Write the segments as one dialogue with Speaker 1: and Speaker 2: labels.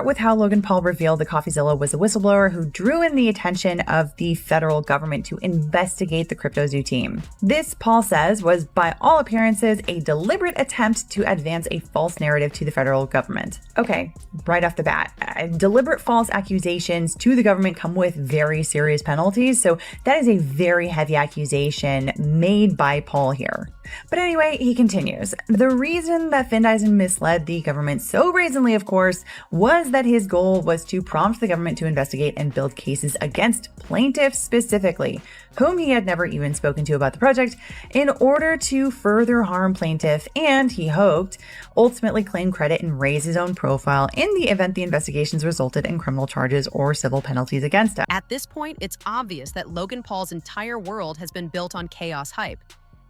Speaker 1: With how Logan Paul revealed that CoffeeZilla was a whistleblower who drew in the attention of the federal government to investigate the CryptoZoo team. This, Paul says, was by all appearances a deliberate attempt to advance a false narrative to the federal government. Okay, right off the bat, deliberate false accusations to the government come with very serious penalties, so that is a very heavy accusation made by Paul here. But anyway, he continues. The reason that Findeisen misled the government so brazenly, of course, was that his goal was to prompt the government to investigate and build cases against plaintiffs specifically, whom he had never even spoken to about the project, in order to further harm plaintiff and, he hoped, ultimately claim credit and raise his own profile in the event the investigations resulted in criminal charges or civil penalties against him.
Speaker 2: At this point, it's obvious that Logan Paul's entire world has been built on chaos hype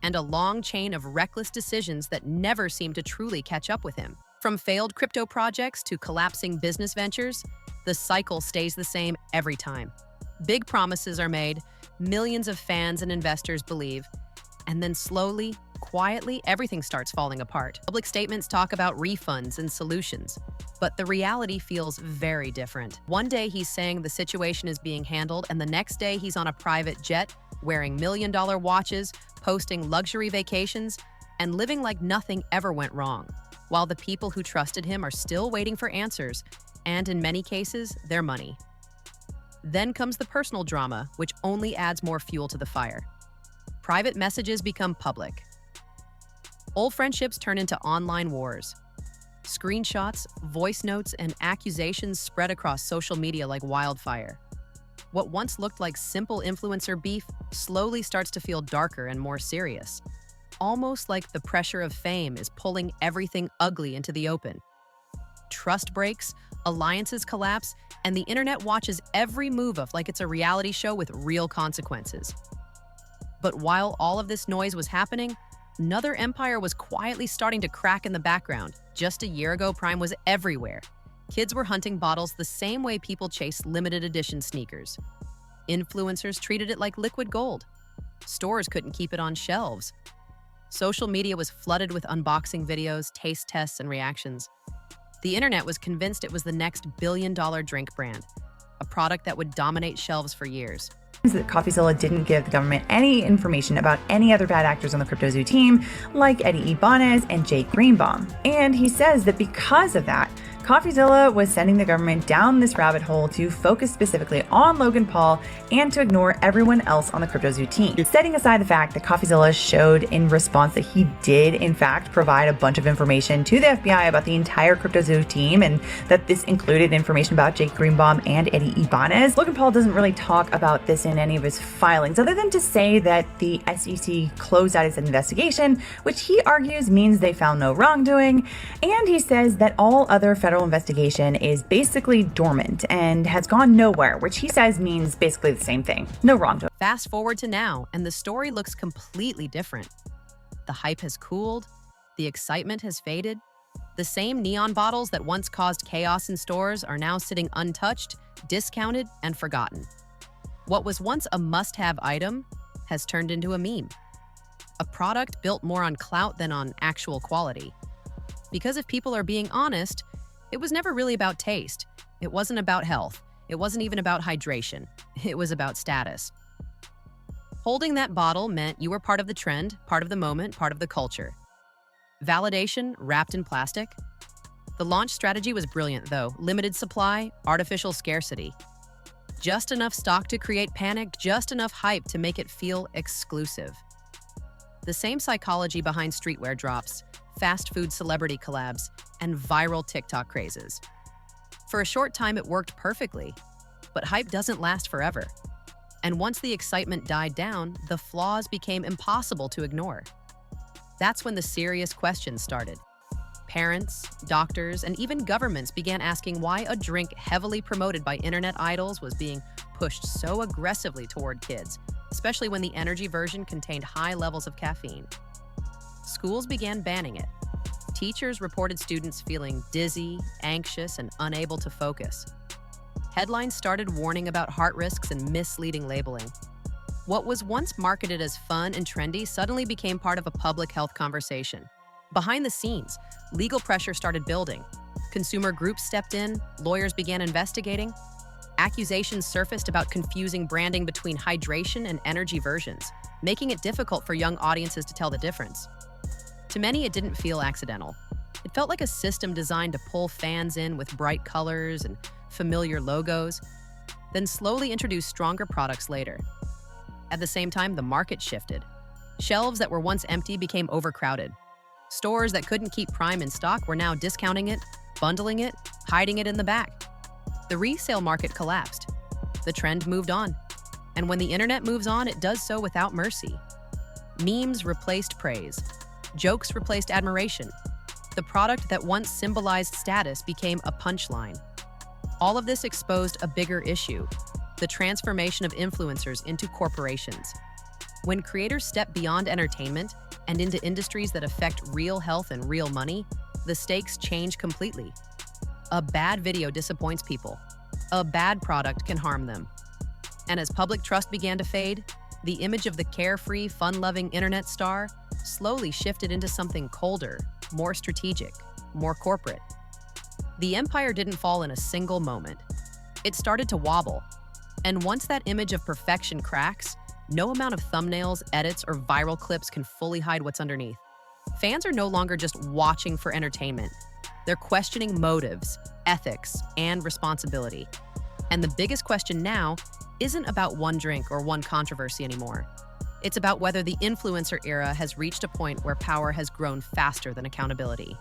Speaker 2: and a long chain of reckless decisions that never seem to truly catch up with him. From failed crypto projects to collapsing business ventures, the cycle stays the same every time. Big promises are made, millions of fans and investors believe, and then slowly, quietly, everything starts falling apart. Public statements talk about refunds and solutions, but the reality feels very different. One day he's saying the situation is being handled, and the next day he's on a private jet, wearing million-dollar watches, posting luxury vacations, and living like nothing ever went wrong, while the people who trusted him are still waiting for answers, and in many cases, their money. Then comes the personal drama, which only adds more fuel to the fire. Private messages become public. Old friendships turn into online wars. Screenshots, voice notes, and accusations spread across social media like wildfire. What once looked like simple influencer beef slowly starts to feel darker and more serious, almost like the pressure of fame is pulling everything ugly into the open. Trust breaks, alliances collapse, and the internet watches every move of like it's a reality show with real consequences. But while all of this noise was happening, another empire was quietly starting to crack in the background. Just a year ago, Prime was everywhere. Kids were hunting bottles the same way people chase limited edition sneakers. Influencers treated it like liquid gold. Stores couldn't keep it on shelves. Social media was flooded with unboxing videos, taste tests, and reactions. The internet was convinced it was the next billion-dollar drink brand, a product that would dominate shelves for years.
Speaker 1: That CoffeeZilla didn't give the government any information about any other bad actors on the CryptoZoo team, like Eddie Ibanez and Jake Greenbaum. And he says that because of that, CoffeeZilla was sending the government down this rabbit hole to focus specifically on Logan Paul and to ignore everyone else on the CryptoZoo team. Setting aside the fact that CoffeeZilla showed in response that he did, in fact, provide a bunch of information to the FBI about the entire CryptoZoo team and that this included information about Jake Greenbaum and Eddie Ibanez, Logan Paul doesn't really talk about this in any of his filings, other than to say that the SEC closed out its investigation, which he argues means they found no wrongdoing, and he says that all other federal investigation is basically dormant and has gone nowhere, which he says means basically the same thing. No wrongdoing.
Speaker 2: Fast forward to now, and the story looks completely different. The hype has cooled, the excitement has faded. The same neon bottles that once caused chaos in stores are now sitting untouched, discounted, and forgotten. What was once a must-have item has turned into a meme. A product built more on clout than on actual quality. Because if people are being honest, it was never really about taste. It wasn't about health. It wasn't even about hydration. It was about status. Holding that bottle meant you were part of the trend, part of the moment, part of the culture. Validation wrapped in plastic. The launch strategy was brilliant, though. Limited supply, artificial scarcity. Just enough stock to create panic, just enough hype to make it feel exclusive. The same psychology behind streetwear drops, fast food celebrity collabs, and viral TikTok crazes. For a short time, it worked perfectly, but hype doesn't last forever. And once the excitement died down, the flaws became impossible to ignore. That's when the serious questions started. Parents, doctors, and even governments began asking why a drink heavily promoted by internet idols was being pushed so aggressively toward kids, especially when the energy version contained high levels of caffeine. Schools began banning it. Teachers reported students feeling dizzy, anxious, and unable to focus. Headlines started warning about heart risks and misleading labeling. What was once marketed as fun and trendy suddenly became part of a public health conversation. Behind the scenes, legal pressure started building. Consumer groups stepped in, lawyers began investigating. Accusations surfaced about confusing branding between hydration and energy versions, making it difficult for young audiences to tell the difference. To many, it didn't feel accidental. It felt like a system designed to pull fans in with bright colors and familiar logos, then slowly introduce stronger products later. At the same time, the market shifted. Shelves that were once empty became overcrowded. Stores that couldn't keep Prime in stock were now discounting it, bundling it, hiding it in the back. The resale market collapsed. The trend moved on. And when the internet moves on, it does so without mercy. Memes replaced praise. Jokes replaced admiration. The product that once symbolized status became a punchline. All of this exposed a bigger issue: the transformation of influencers into corporations. When creators step beyond entertainment and into industries that affect real health and real money, the stakes change completely. A bad video disappoints people. A bad product can harm them. And as public trust began to fade, the image of the carefree, fun-loving internet star slowly shifted into something colder, more strategic, more corporate. The empire didn't fall in a single moment. It started to wobble. And once that image of perfection cracks, no amount of thumbnails, edits, or viral clips can fully hide what's underneath. Fans are no longer just watching for entertainment. They're questioning motives, ethics, and responsibility. And the biggest question now isn't about one drink or one controversy anymore. It's about whether the influencer era has reached a point where power has grown faster than accountability.